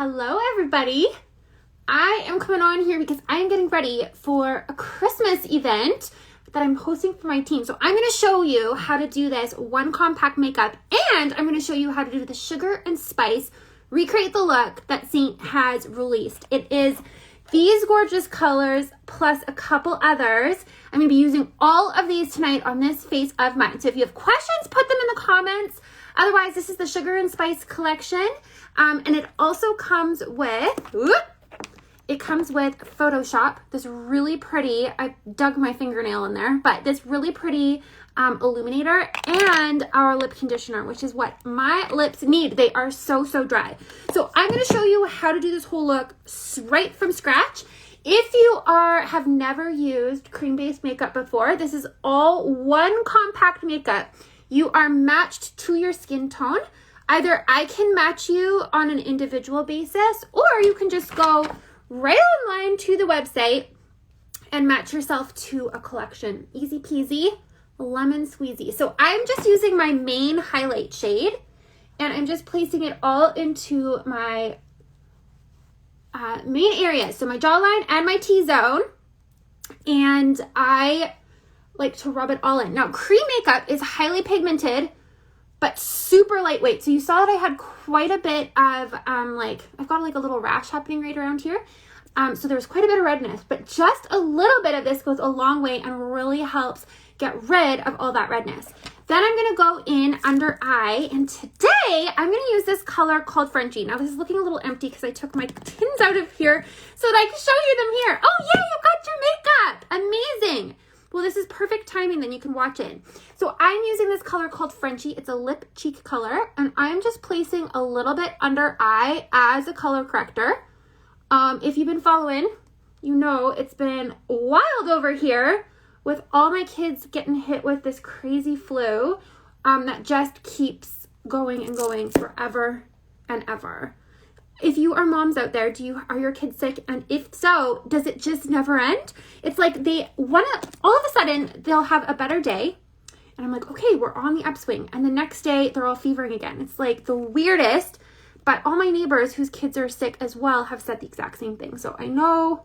Hello everybody. I am coming on here because I am getting ready for a Christmas event that I'm hosting for my team. So I'm going to show you how to do this one compact makeup, and I'm going to show you how to do the sugar and spice, recreate the look that Saint has released. It is these gorgeous colors plus a couple others. I'm going to be using all of these tonight on this face of mine. So if you have questions, put them in the comments. Otherwise, this is the Sugar and Spice collection. And it also comes with, Photoshop, this really pretty, I dug my fingernail in there, but this really pretty Illuminator and our lip conditioner, which is what my lips need. They are so dry. So I'm going to show you how to do this whole look right from scratch. If you have never used cream-based makeup before, this is all one compact makeup. You are matched to your skin tone. Either I can match you on an individual basis, or you can just go right online to the website and match yourself to a collection. Easy peasy, lemon squeezy. So I'm just using my main highlight shade, and I'm just placing it all into my main areas. So my jawline and my T-zone, and I like to rub it all in. Now, cream makeup is highly pigmented, but super lightweight. So you saw that I had quite a bit of, I've got like a little rash happening right around here. So there's quite a bit of redness, but just a little bit of this goes a long way and really helps get rid of all that redness. Then I'm gonna go in under eye, and today I'm gonna use this color called Frenchie. Now this is looking a little empty because I took my tins out of here so that I can show you them here. Oh yeah, you got your makeup, amazing. Well, this is perfect timing, then you can watch it. So I'm using this color called Frenchie. It's a lip cheek color, and I'm just placing a little bit under eye as a color corrector. If you've been following, you know it's been wild over here with all my kids getting hit with this crazy flu that just keeps going and going forever and ever. If you are moms out there, are your kids sick? And if so, does it just never end? It's like all of a sudden they'll have a better day, and I'm like, okay, we're on the upswing. And the next day they're all fevering again. It's like the weirdest, but all my neighbors whose kids are sick as well have said the exact same thing. So I know,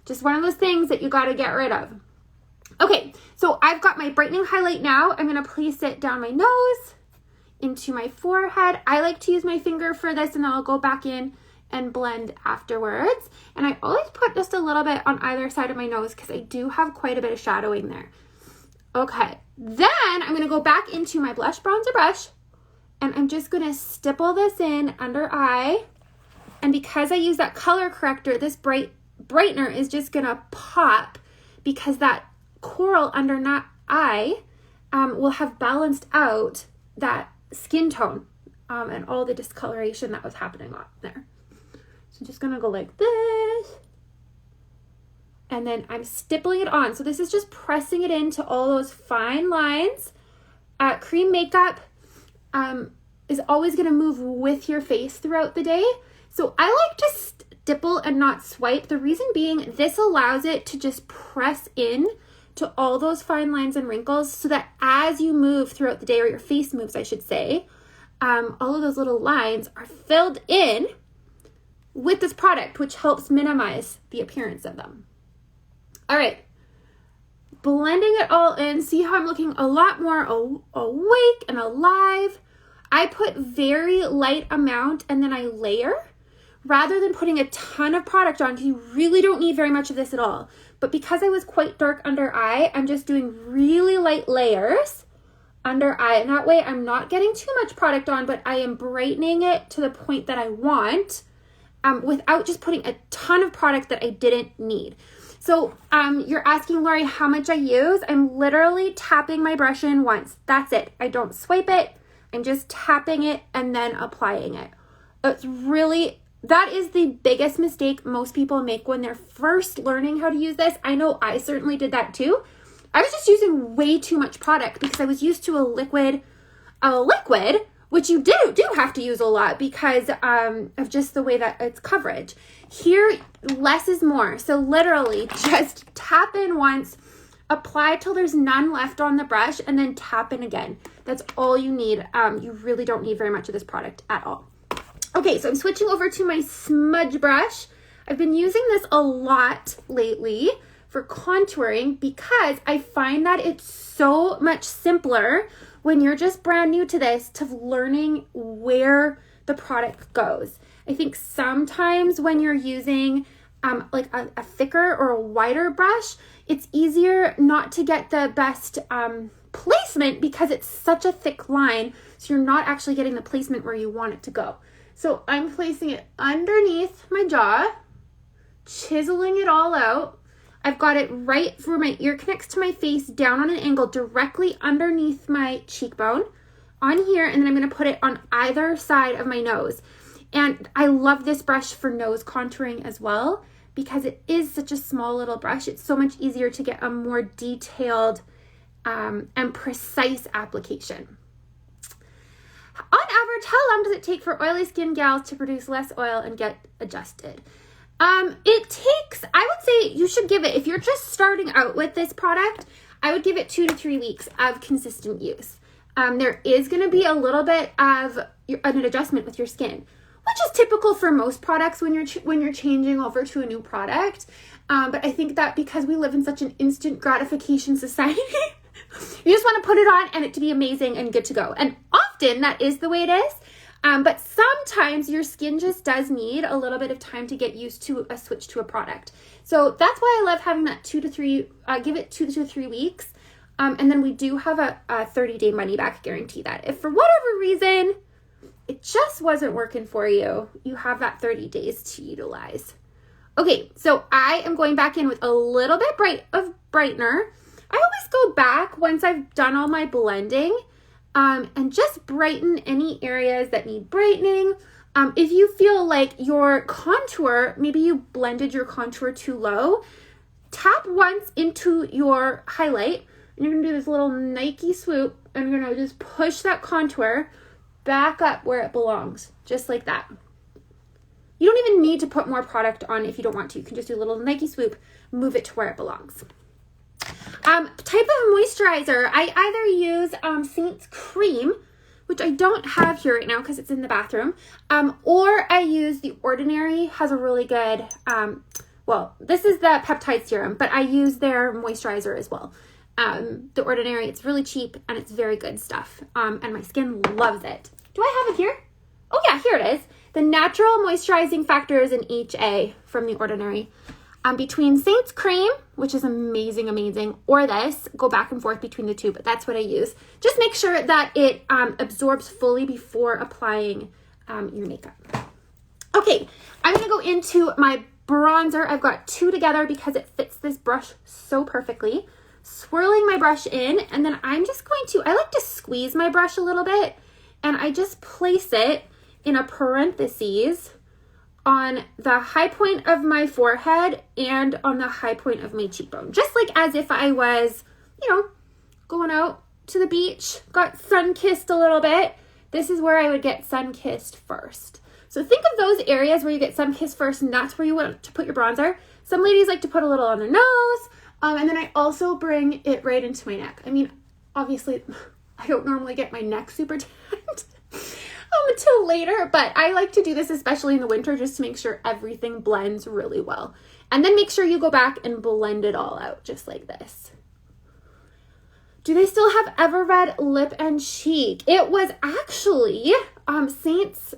just one of those things that you got to get rid of. Okay, so I've got my brightening highlight now. I'm going to place it down my nose, into my forehead. I like to use my finger for this, and then I'll go back in and blend afterwards. And I always put just a little bit on either side of my nose because I do have quite a bit of shadowing there. Okay, then I'm going to go back into my blush bronzer brush, and I'm just going to stipple this in under eye. And because I use that color corrector, this brightener is just going to pop because that coral under that eye will have balanced out that skin tone and all the discoloration that was happening on there. So I'm just gonna go like this, and then I'm stippling it on. So this is just pressing it into all those fine lines. Cream makeup is always gonna move with your face throughout the day. So I like to stipple and not swipe. The reason being, this allows it to just press in to all those fine lines and wrinkles, so that as you move throughout the day, or your face moves, I should say, all of those little lines are filled in with this product, which helps minimize the appearance of them. All right, blending it all in. See how I'm looking a lot more awake and alive. I put very light amount, and then I layer, rather than putting a ton of product on, because you really don't need very much of this at all. But because I was quite dark under eye, I'm just doing really light layers under eye. And that way I'm not getting too much product on, but I am brightening it to the point that I want without just putting a ton of product that I didn't need. So you're asking, Lori, how much I use? I'm literally tapping my brush in once. That's it. I don't swipe it. I'm just tapping it and then applying it. That is the biggest mistake most people make when they're first learning how to use this. I know I certainly did that too. I was just using way too much product because I was used to a liquid, which you do have to use a lot because of just the way that it's coverage. Here, less is more. So literally just tap in once, apply till there's none left on the brush, and then tap in again. That's all you need. You really don't need very much of this product at all. Okay, so I'm switching over to my smudge brush. I've been using this a lot lately for contouring because I find that it's so much simpler when you're just brand new to this to learning where the product goes. I think sometimes when you're using like a thicker or a wider brush, it's easier not to get the best placement because it's such a thick line, so you're not actually getting the placement where you want it to go. So I'm placing it underneath my jaw, chiseling it all out. I've got it right where my ear connects to my face, down on an angle directly underneath my cheekbone on here, and then I'm going to put it on either side of my nose. And I love this brush for nose contouring as well because it is such a small little brush. It's so much easier to get a more detailed and precise application. On average, how long does it take for oily skin gals to produce less oil and get adjusted? It takes, I would say you should give it, if you're just starting out with this product, I would give it 2 to 3 weeks of consistent use. There is going to be a little bit of an adjustment with your skin, which is typical for most products when you're changing over to a new product. But I think that because we live in such an instant gratification society, you just want to put it on and it to be amazing and good to go. And often that is the way it is. But sometimes your skin just does need a little bit of time to get used to a switch to a product. So that's why I love having that 2 to 3, give it 2 to 3 weeks. And then we do have a 30-day money back guarantee that if for whatever reason it just wasn't working for you, you have that 30 days to utilize. Okay, so I am going back in with a little bit of brightener. I always go back once I've done all my blending and just brighten any areas that need brightening. If you feel like your contour, maybe you blended your contour too low, tap once into your highlight and you're gonna do this little Nike swoop and you're gonna just push that contour back up where it belongs, just like that. You don't even need to put more product on if you don't want to. You can just do a little Nike swoop, move it to where it belongs. Type of moisturizer, I either use Saint's Cream, which I don't have here right now because it's in the bathroom, or I use The Ordinary, has a really good, well, this is the peptide serum, but I use their moisturizer as well. The Ordinary, it's really cheap and it's very good stuff, and my skin loves it. Do I have it here? Oh yeah, here it is. The Natural Moisturizing Factors in HA from The Ordinary. Between Saint's Cream, which is amazing, or this, go back and forth between the two, but that's what I use. Just make sure that it absorbs fully before applying your makeup. Okay, I'm gonna go into my bronzer. I've got 2 together because it fits this brush so perfectly. Swirling my brush in, and then I'm just going to, I like to squeeze my brush a little bit, and I just place it in a parentheses on the high point of my forehead and on the high point of my cheekbone. Just like as if I was, going out to the beach, got sun-kissed a little bit. This is where I would get sun-kissed first. So think of those areas where you get sun-kissed first, and that's where you want to put your bronzer. Some ladies like to put a little on their nose, and then I also bring it right into my neck. I mean, obviously, I don't normally get my neck super tanned until later, but I like to do this especially in the winter just to make sure everything blends really well. And then make sure you go back and blend it all out just like this. Do they still have Ever Red Lip and Cheek? It was actually Saints,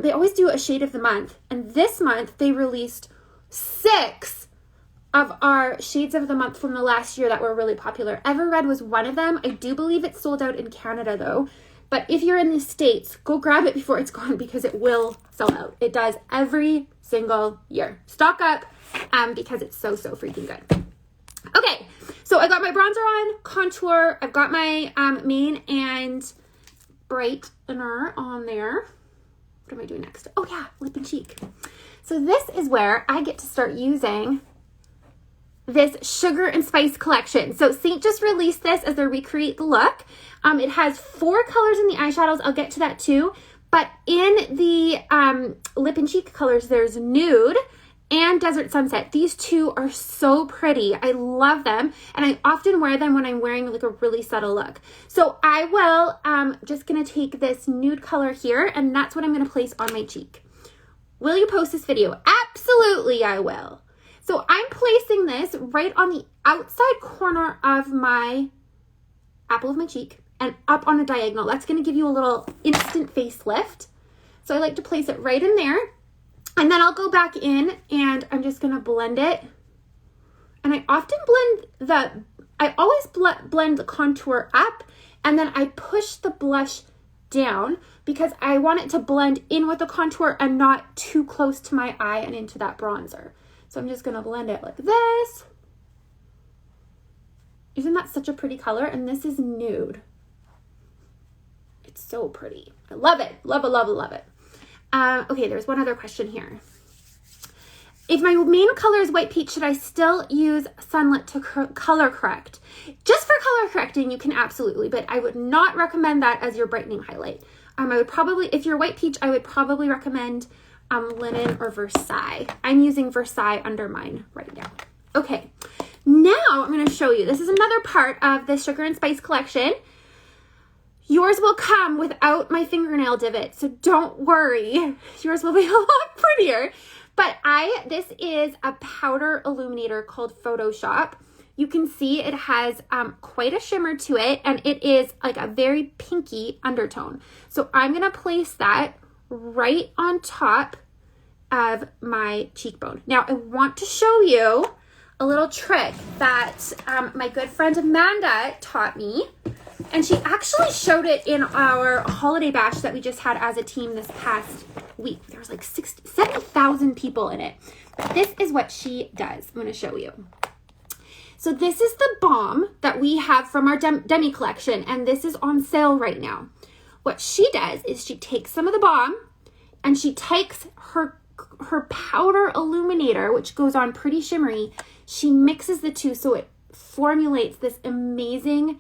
they always do a shade of the month, and this month they released 6 of our shades of the month from the last year that were really popular. Ever Red was one of them. I do believe it's sold out in Canada though. But if you're in the States, go grab it before it's gone because it will sell out. It does every single year. Stock up because it's so freaking good. Okay, so I got my bronzer on, contour. I've got my main and brightener on there. What am I doing next? Oh yeah, lip and cheek. So this is where I get to start using this Sugar and Spice collection. So Saint just released this as their Recreate the Look. It has 4 colors in the eyeshadows. I'll get to that too. But in the lip and cheek colors, there's Nude and Desert Sunset. These two are so pretty. I love them, and I often wear them when I'm wearing like a really subtle look. So I will just gonna take this nude color here, and that's what I'm gonna place on my cheek. Will you post this video? Absolutely, I will. So I'm placing this right on the outside corner of my apple of my cheek and up on a diagonal. That's gonna give you a little instant facelift. So I like to place it right in there. And then I'll go back in and I'm just gonna blend it. And I often I always blend the contour up, and then I push the blush down because I want it to blend in with the contour and not too close to my eye and into that bronzer. So I'm just gonna blend it like this. Isn't that such a pretty color? And this is nude. It's so pretty. I love it. Love it, love it, love it. Okay, there's one other question here. If my main color is white peach, should I still use Sunlit to color correct? Just for color correcting, you can absolutely, but I would not recommend that as your brightening highlight. I would probably, if you're white peach, I would probably recommend Linen or Versailles. I'm using Versailles under mine right now. Okay, now I'm going to show you. This is another part of the Sugar and Spice collection. Yours will come without my fingernail divot, so don't worry. Yours will be a lot prettier. But this is a powder illuminator called Photoshop. You can see it has quite a shimmer to it, and it is like a very pinky undertone. So I'm gonna place that right on top of my cheekbone. Now I want to show you a little trick that my good friend Amanda taught me. And she actually showed it in our holiday bash that we just had as a team this past week. There was like 70,000 people in it. But this is what she does. I'm going to show you. So this is the balm that we have from our Demi collection, and this is on sale right now. What she does is she takes some of the balm and she takes her powder illuminator, which goes on pretty shimmery. She mixes the two so it formulates this amazing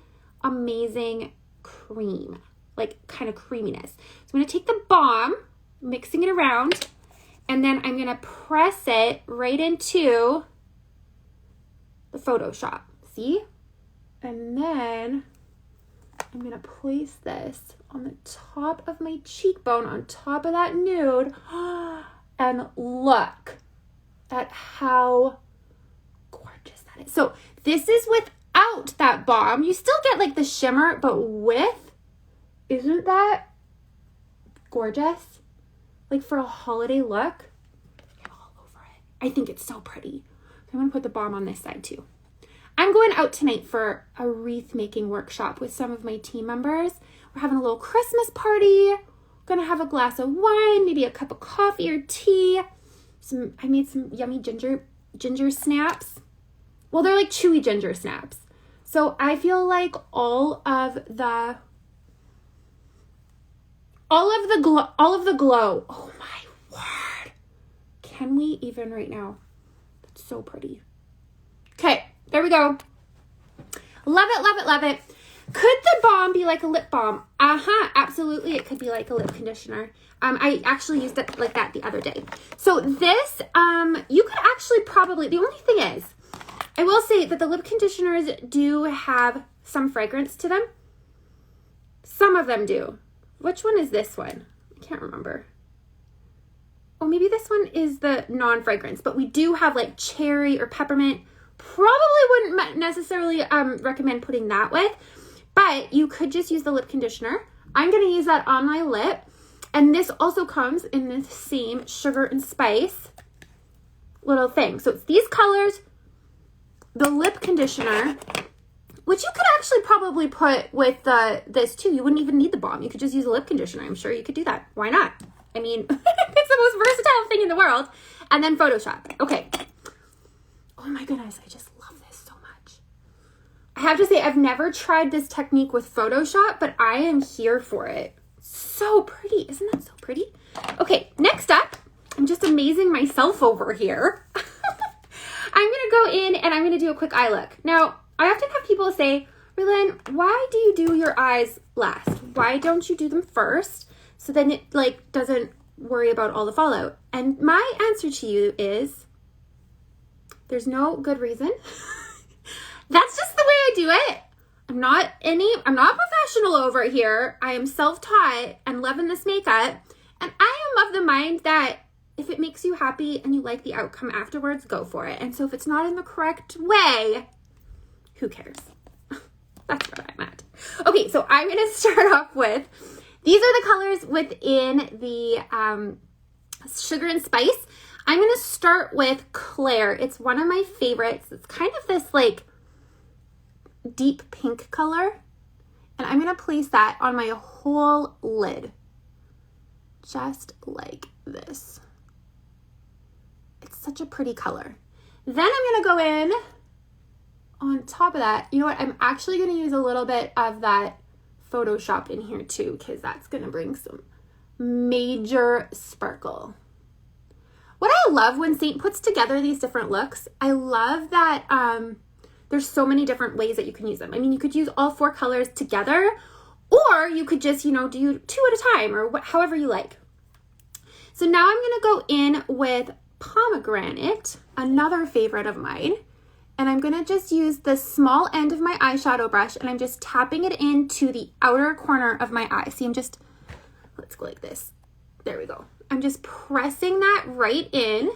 cream, like kind of creaminess. So I'm going to take the balm, mixing it around, and then I'm going to press it right into the Photoshop. See? And then I'm going to place this on the top of my cheekbone, on top of that nude, and look at how gorgeous that is. So this is without that balm. You still get like the shimmer, but with, isn't that gorgeous? Like for a holiday look, get all over it. I think it's so pretty. So I'm gonna put the balm on this side too. I'm going out tonight for a wreath making workshop with some of my team members. We're having a little Christmas party. Gonna have a glass of wine, maybe a cup of coffee or tea. I made some yummy ginger snaps. Well, they're like chewy ginger snaps. So I feel like all of the glow. Oh my word. Can we even right now? That's so pretty. Okay, there we go. Love it, love it, love it. Could the balm be like a lip balm? Absolutely. It could be like a lip conditioner. I actually used it like that the other day. So this, you could actually probably, the only thing is, I will say that the lip conditioners do have some fragrance to them. Some of them do. Which one is this one? I can't remember. Oh, maybe this one is the non-fragrance, but we do have like cherry or peppermint. Probably wouldn't necessarily recommend putting that with, but you could just use the lip conditioner. I'm going to use that on my lip. And this also comes in the same Sugar and Spice little thing. So it's these colors, the lip conditioner, which you could actually probably put with this too. You wouldn't even need the balm. You could just use a lip conditioner. I'm sure you could do that. Why not? I mean, it's the most versatile thing in the world. And then Photoshop. Okay. Oh my goodness, I just love this so much. I have to say, I've never tried this technique with Photoshop, but I am here for it. So pretty. Isn't that so pretty? Okay, next up, I'm just amazing myself over here. I'm going to go in and I'm going to do a quick eye look. Now, I often have people say, Rhylin, why do you do your eyes last? Why don't you do them first? So then it like doesn't worry about all the fallout. And my answer to you is There's no good reason. That's just the way I do it. I'm not professional over here. I am self-taught and loving this makeup. And I am of the mind that if it makes you happy and you like the outcome afterwards, go for it. And so if it's not in the correct way, who cares? That's what I'm at. Okay, so I'm going to start off with, these are the colors within the Sugar and Spice. I'm going to start with Claire. It's one of my favorites. It's kind of this like deep pink color. And I'm going to place that on my whole lid. Just like this. It's such a pretty color. Then I'm going to go in on top of that. You know what? I'm actually going to use a little bit of that Photoshop in here too, because that's going to bring some major sparkle. What I love when Saint puts together these different looks, I love that there's so many different ways that you can use them. I mean, you could use all 4 colors together, or you could just, you know, do 2 at a time, or however you like. So now I'm going to go in with Pomegranate, another favorite of mine. And I'm going to just use the small end of my eyeshadow brush, and I'm just tapping it into the outer corner of my eye. See, let's go like this. There we go. I'm just pressing that right in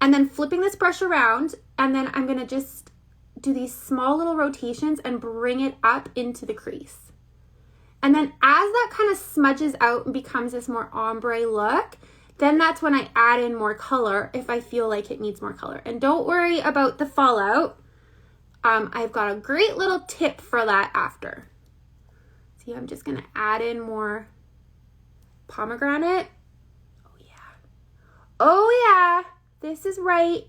and then flipping this brush around, and then I'm going to just do these small little rotations and bring it up into the crease. And then as that kind of smudges out and becomes this more ombre look, then that's when I add in more color if I feel like it needs more color. And don't worry about the fallout. I've got a great little tip for that after. See, I'm just going to add in more Pomegranate. Oh yeah. Oh yeah. This is right.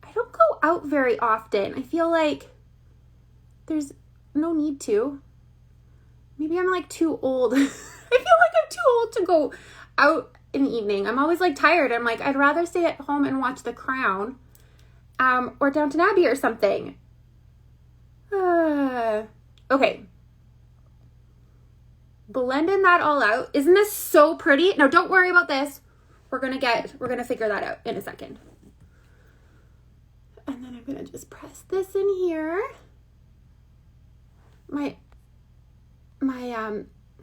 I don't go out very often. I feel like there's no need to. Maybe I'm like too old. I feel like I'm too old to go out in the evening. I'm always like tired. I'm like, I'd rather stay at home and watch The Crown or Downton Abbey or something. Okay. Blending that all out. Isn't this so pretty? Now don't worry about this. We're gonna figure that out in a second. And then I'm gonna just press this in here.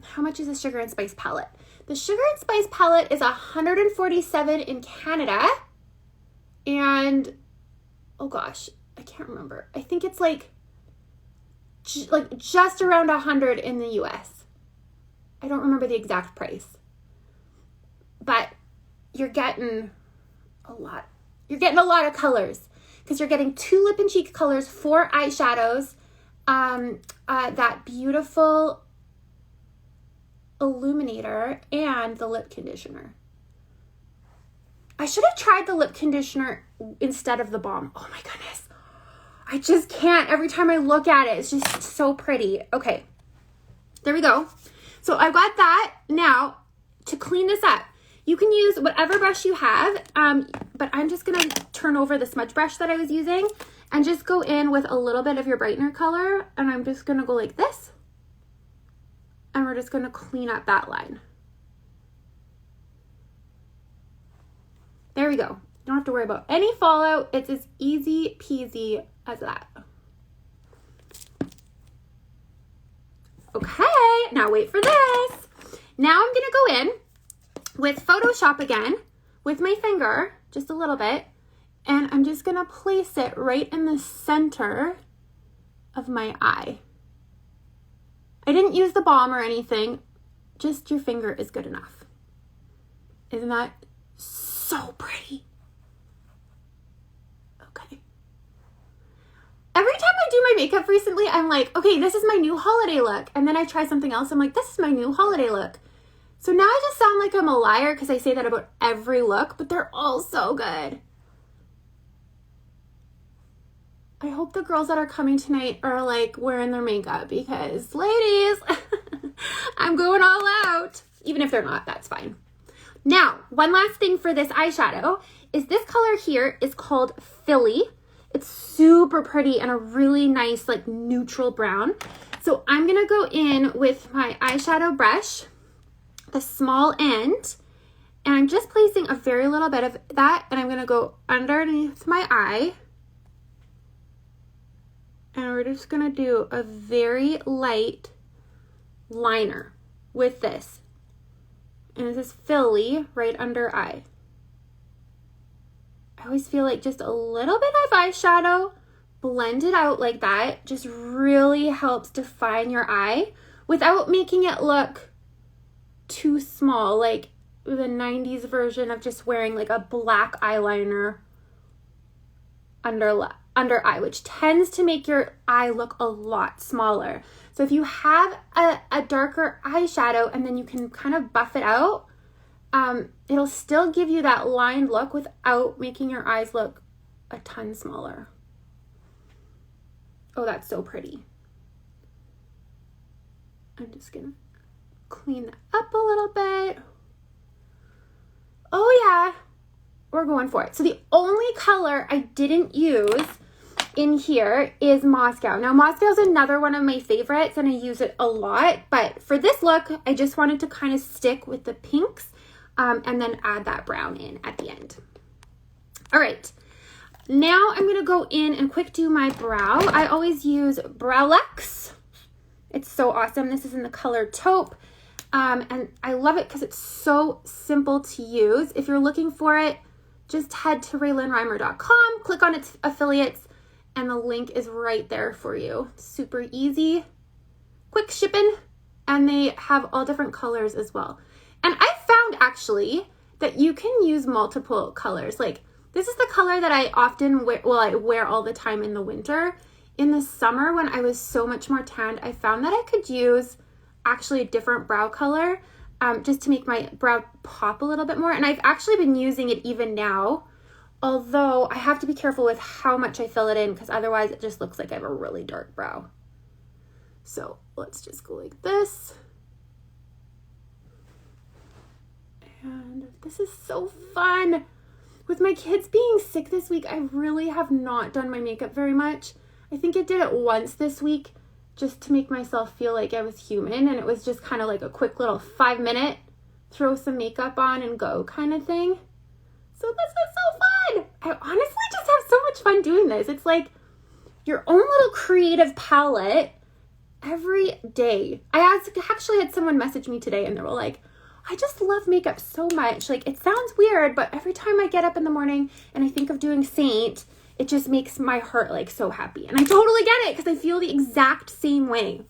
How much is the Sugar and Spice palette? The Sugar and Spice palette is $147 in Canada. And, oh gosh, I can't remember. I think it's like just around $100 in the US. I don't remember the exact price. But you're getting a lot. You're getting a lot of colors because you're getting 2 lip and cheek colors, 4 eyeshadows, that beautiful Illuminator, and the lip conditioner. I should have tried the lip conditioner instead of the balm. Oh my goodness. I just can't. Every time I look at it, it's just so pretty. Okay, there we go. So I've got that. Now, to clean this up, you can use whatever brush you have, but I'm just going to turn over the smudge brush that I was using and just go in with a little bit of your Brightener color, and I'm just going to go like this, and we're just going to clean up that line. There we go. You don't have to worry about any fallout. It's as easy peasy as that. Okay, now wait for this. Now I'm going to go in with Photoshop again with my finger, just a little bit, and I'm just going to place it right in the center of my eye. I didn't use the balm or anything, just your finger is good enough. Isn't that so pretty? Okay. Every time I do my makeup recently, I'm like, okay, this is my new holiday look. And then I try something else. I'm like, this is my new holiday look. So now I just sound like I'm a liar because I say that about every look, but they're all so good. I hope the girls that are coming tonight are like wearing their makeup because ladies, I'm going all out. Even if they're not, that's fine. Now, one last thing for this eyeshadow is this color here is called Philly. It's super pretty and a really nice like neutral brown. So I'm going to go in with my eyeshadow brush, the small end, And I'm just placing a very little bit of that, and I'm going to go underneath my eye. And we're just going to do a very light liner with this. And this is Philly right under eye. I always feel like just a little bit of eyeshadow blended out like that just really helps define your eye without making it look too small, like the 90s version of just wearing like a black eyeliner under eye, which tends to make your eye look a lot smaller. So if you have a darker eyeshadow and then you can kind of buff it out, it'll still give you that lined look without making your eyes look a ton smaller. Oh, that's so pretty. I'm just gonna clean that up a little bit. Oh yeah, we're going for it. So the only color I didn't use in here is Moscow. Now Moscow is another one of my favorites and I use it a lot, but for this look, I just wanted to kind of stick with the pinks and then add that brown in at the end. All right, now I'm gonna go in and quick do my brow. I always use Browlex. It's so awesome. This is in the color Taupe. And I love it because it's so simple to use. If you're looking for it, just head to RaylinReimer.com, click on its affiliates, and the link is right there for you. Super easy, quick shipping, and they have all different colors as well. And I found actually that you can use multiple colors. Like this is the color that I often wear, well, I wear all the time in the winter. In the summer when I was so much more tanned, I found that I could use actually a different brow color just to make my brow pop a little bit more. And I've actually been using it even now, although I have to be careful with how much I fill it in because otherwise it just looks like I have a really dark brow. So let's just go like this. And this is so fun. With my kids being sick this week, I really have not done my makeup very much. I think I did it once this week just to make myself feel like I was human, and it was just kind of like a quick little 5-minute throw some makeup on and go kind of thing. So this is so fun. I honestly just have so much fun doing this. It's like your own little creative palette every day. I actually had someone message me today and they were like, I just love makeup so much. Like it sounds weird, but every time I get up in the morning and I think of doing Saint, it just makes my heart like so happy. And I totally get it because I feel the exact same way.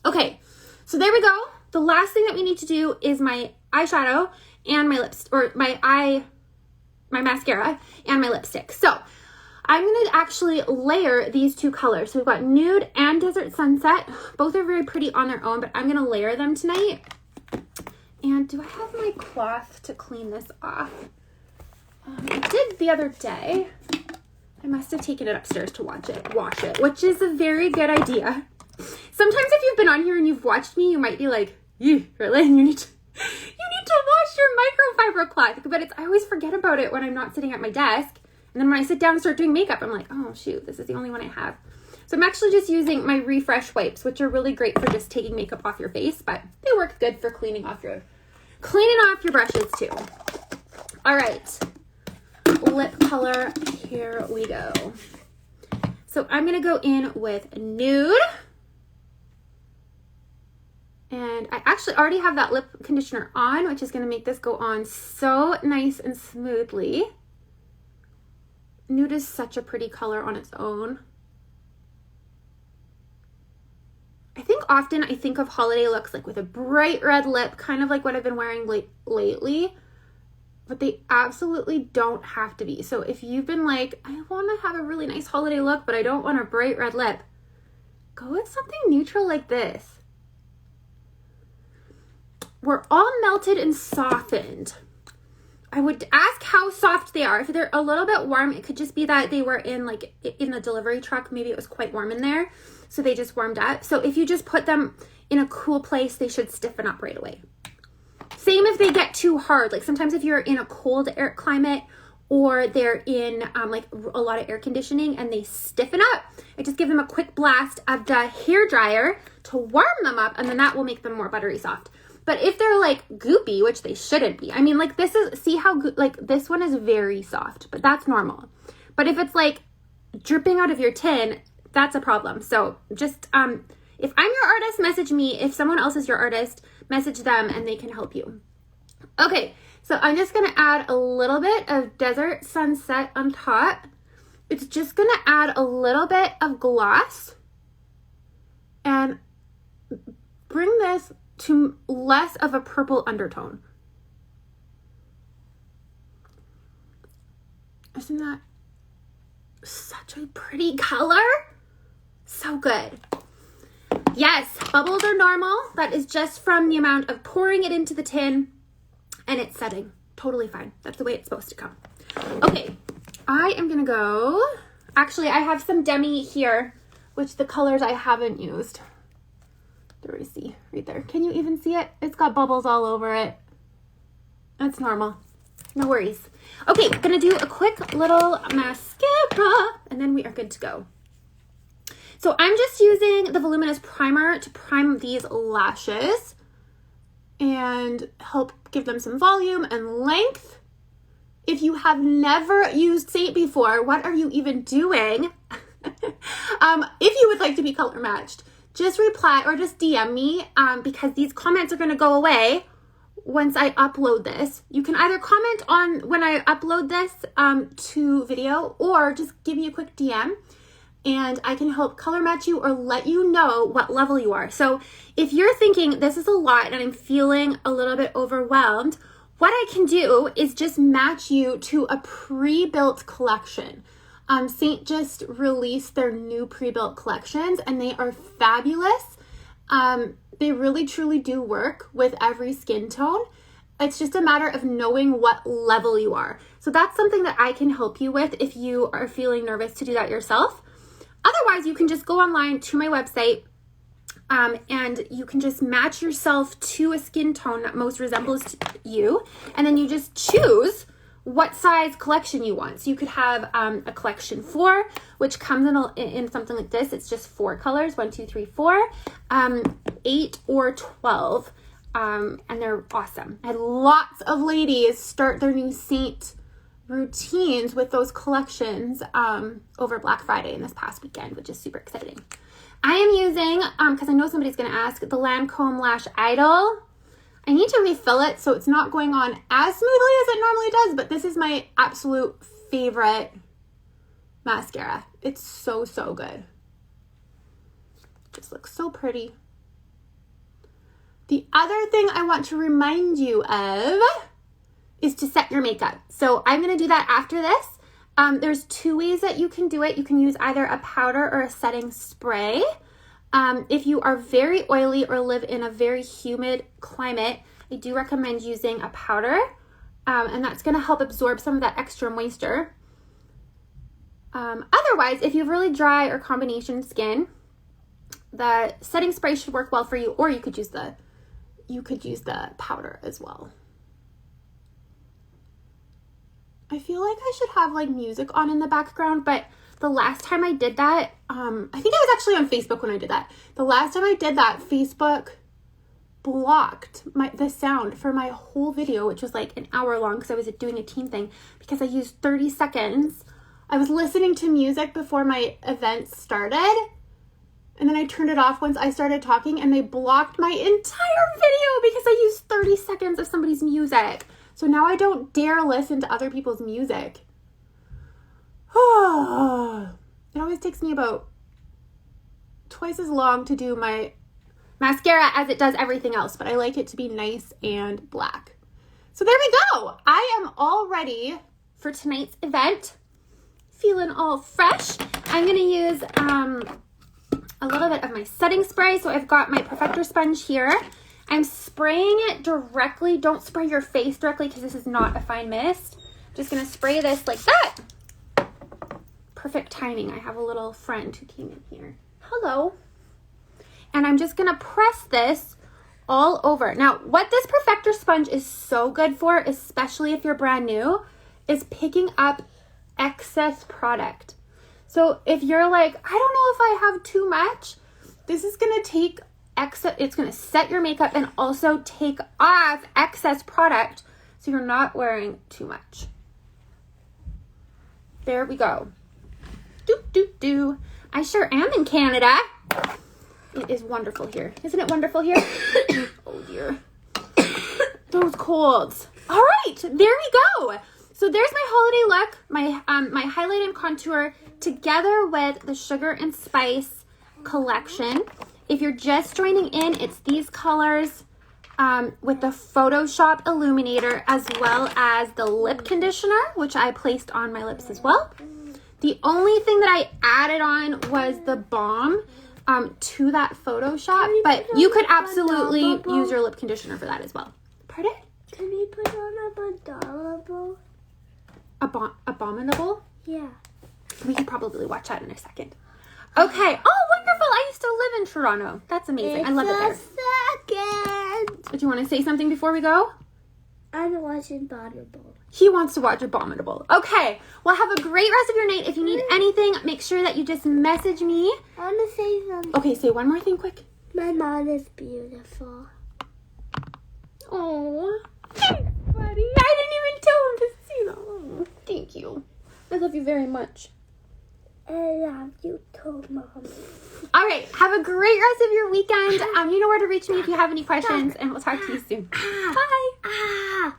Okay, so there we go. The last thing that we need to do is my eyeshadow and my lips, or my mascara and my lipstick. So I'm going to actually layer these two colors. So we've got Nude and Desert Sunset. Both are very pretty on their own, but I'm going to layer them tonight. And do I have my cloth to clean this off? I did the other day. I must have taken it upstairs to wash it, which is a very good idea. Sometimes if you've been on here and you've watched me, you might be like, really? You need to wash your microfiber cloth. But I always forget about it when I'm not sitting at my desk. And then when I sit down and start doing makeup, I'm like, oh shoot, this is the only one I have. So I'm actually just using my Refresh wipes, which are really great for just taking makeup off your face, but they work good for cleaning off your brushes too. All right. Lip color, here we go. So I'm gonna go in with Nude, and I actually already have that lip conditioner on, which is gonna make this go on so nice and smoothly. Nude is such a pretty color on its own. I think often I think of holiday looks like with a bright red lip, kind of like what I've been wearing lately. But they absolutely don't have to be. So if you've been like, I want to have a really nice holiday look, but I don't want a bright red lip, go with something neutral like this. We're all melted and softened. I would ask how soft they are. If they're a little bit warm, it could just be that they were in the delivery truck. Maybe it was quite warm in there, so they just warmed up. So if you just put them in a cool place, they should stiffen up right away. Same if they get too hard. Like sometimes if you're in a cold air climate or they're in like a lot of air conditioning and they stiffen up, I just give them a quick blast of the hair dryer to warm them up, and then that will make them more buttery soft. But if they're like goopy, which they shouldn't be, I mean, like this is, see how, like this one is very soft, but that's normal. But if it's like dripping out of your tin, that's a problem. So just, if I'm your artist, message me. If someone else is your artist, message them and they can help you. Okay, so I'm just going to add a little bit of Desert Sunset on top. It's just going to add a little bit of gloss and bring this to less of a purple undertone. Isn't that such a pretty color? So good. Yes, bubbles are normal. That is just from the amount of pouring it into the tin and it's setting. Totally fine. That's the way it's supposed to come. Okay, I am gonna go. Actually, I have some Demi here, which the colors I haven't used. There we see, right there. Can you even see it? It's got bubbles all over it. That's normal. No worries. Okay, gonna do a quick little mascara and then we are good to go. So I'm just using the Voluminous primer to prime these lashes and help give them some volume and length. If you have never used Saint before, what are you even doing? If you would like to be color matched, just reply or just DM me because these comments are going to go away once I upload this. You can either comment on when I upload this to video or just give me a quick DM and I can help color match you or let you know what level you are. So if you're thinking this is a lot and I'm feeling a little bit overwhelmed, what I can do is just match you to a pre-built collection. Saint just released their new pre-built collections and they are fabulous. They really truly do work with every skin tone. It's just a matter of knowing what level you are. So that's something that I can help you with if you are feeling nervous to do that yourself. Otherwise, you can just go online to my website and you can just match yourself to a skin tone that most resembles you. And then you just choose what size collection you want. So you could have a collection 4, which comes in something like this. It's just 4 colors, 1, 2, 3, 4, 8 or 12. And they're awesome. I had lots of ladies start their new Saint routines with those collections over Black Friday and this past weekend, which is super exciting. I am using, because I know somebody's going to ask, the Lancome Lash Idole. I need to refill it so it's not going on as smoothly as it normally does, but this is my absolute favorite mascara. It's so, so good. Just looks so pretty. The other thing I want to remind you of is to set your makeup. So I'm going to do that after this. There's 2 ways that you can do it. You can use either a powder or a setting spray. If you are very oily or live in a very humid climate, I do recommend using a powder, and that's going to help absorb some of that extra moisture. Otherwise, if you have really dry or combination skin, the setting spray should work well for you, or you could use the powder as well. I feel like I should have like music on in the background, but the last time I did that, I think I was actually on Facebook when I did that. The last time I did that, Facebook blocked the sound for my whole video, which was like an hour long because I was doing a team thing, because I used 30 seconds. I was listening to music before my event started, and then I turned it off once I started talking, and they blocked my entire video because I used 30 seconds of somebody's music. So now I don't dare listen to other people's music. It always takes me about twice as long to do my mascara as it does everything else, but I like it to be nice and black. So there we go. I am all ready for tonight's event. Feeling all fresh. I'm going to use a little bit of my setting spray. So I've got my Perfector sponge here. I'm spraying it directly. Don't spray your face directly because this is not a fine mist. I'm just going to spray this like that. Perfect timing. I have a little friend who came in here. Hello. And I'm just going to press this all over. Now, what this Perfector sponge is so good for, especially if you're brand new, is picking up excess product. So if you're like, I don't know if I have too much, this is going to take it's going to set your makeup and also take off excess product so you're not wearing too much. There we go. Do. I sure am in Canada. It is wonderful here. Isn't it wonderful here? Oh dear. Those colds. All right, there we go. So there's my holiday look, my highlight and contour together with the Sugar and Spice collection. If you're just joining in, it's these colors with the Photoshop Illuminator as well as the lip conditioner, which I placed on my lips as well. The only thing that I added on was the balm to that Photoshop, but you could absolutely use your lip conditioner for that as well. Pardon? Can you put on abominable? Abominable? Yeah. We could probably watch that in a second. Okay. Oh, wonderful. I used to live in Toronto. That's amazing. I love it there. Second. Do you want to say something before we go? I'm watching Abominable. He wants to watch Abominable. Okay. Well, have a great rest of your night. If you need anything, make sure that you just message me. I want to say something. Okay, say one more thing quick. My mom is beautiful. Oh, thanks, buddy. I didn't even tell him to see that. Oh, thank you. I love you very much. I love you too, Mom. All right. Have a great rest of your weekend. You know where to reach me if you have any questions, and we'll talk to you soon. Bye.